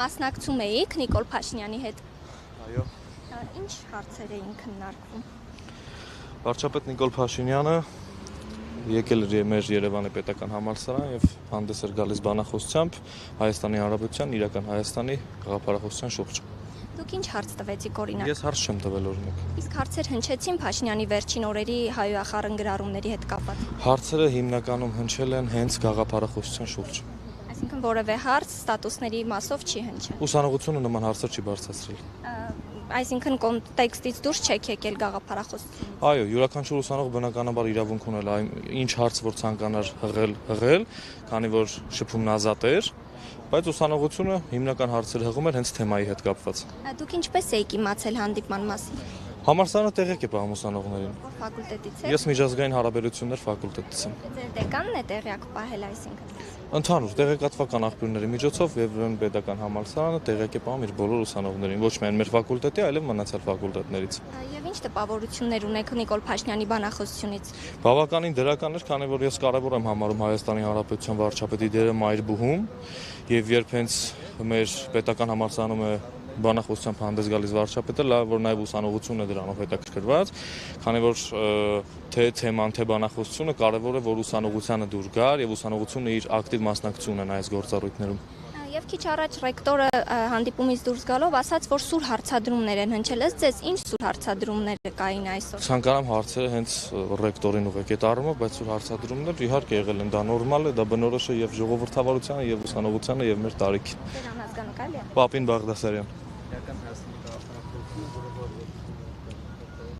Մասնակցում էիք Նիկոլ Փաշինյանի հետ։ Այո։ Ինչ հարցեր էին քննարկվում։ Վարչապետ Նիկոլ Փաշինյանը եկել էր մեր Երևանի պետական համալսարան եւ հանդես էր գալիս բանախոսությամբ Հայաստանի Հանրապետության իրական Հայաստանի գաղափարախոսության շուրջ։ Դուք ինչ հարց տվեցիք օրինակ։ Ես հարց չեմ տվել օրինակ։ Իսկ հարցեր հնչեցին Փաշինյանի վերջին օրերի հայոյախառն գրառումների հետ կապված։ Հարցերը հիմնականում հնչել են հենց գաղափարախոսության շուրջ։ Այսինքն որևէ հարց ստատուսների մասով չի հնչել։ Ուսանողությունը նման հարցեր չի բարձրացրել։ Այսինքն կոնտեքստից դուրս չեք եկել գաղափարախոսությունից։ Այո, յուրաքանչյուր ուսանող բնականաբար իրավունք ունել ինչ հարց որ ցանկանար հղել, քանի որ շփումն ազատ էր, բայց ուսանողությունը հիմնական հարցերը հղում էր հենց թեմայի հետ կապված։ Դուք ինչպես եք իմացել հանդիպման մասին։ Համալսարանը տեղյակ է պահում ուսանողներին։ Որ ֆակուլտետից եք։ Ես միջազգային հարաբերություններ ֆակուլտետից եմ։ Ձեր դեկանն է տեղյակ պահել այսինքն։ Ընդհանուր տեղեկատվական աղբյուրների միջոցով եւ պետական համալսարանը տեղյակ է պահում իր բոլոր ուսանողներին, ոչ միայն մեր ֆակուլտետի, այլև մնացյալ ֆակուլտետներից։ Եվ ինչ տպավորություններ ունեք Նիկոլ Փաշինյանի բանախոսությունից։ Բավականին դրական էր, քանի որ ես կարևոր եմ համարում Հայաստանի Հանրապետության վարչապետի դերը մայրբուհում եւ երբ հենց մեր պետական համալսարանում է բանախոսությամբ հանդես գալիս վարչապետը, լավ որ նաև ուսանողությունն է դրանով հետաքրքրված, քանի որ թե թեման, թե բանախոսությունը կարևոր է, որ ուսանողությանը դուր գար եւ ուսանողությունը իր ակտիվ մասնակցություն ունենա այս գործառույթներում։ Եվ քիչ առաջ ռեկտորը հանդիպումից դուրս գալով ասաց, որ սուր հարցադրումներ են հնչել, ձեզ ինչ սուր հարցադրումներ կային այսօր։ Ցանկանում հարցերը հենց ռեկտորին ուղղեք այդ առումով, բայց սուր հարցադրումներ իհարկե եղել են, դա նորմալ է, դա բնորոշ է եւ ժողովրդավարությանը եւ ուսանողությանը եւ մեր տարիքին։ Ձեր անհասկանալի է։ Պապին Բաղդասարյան։ Իրական Հայաստանի գաղափարախոսություն, որը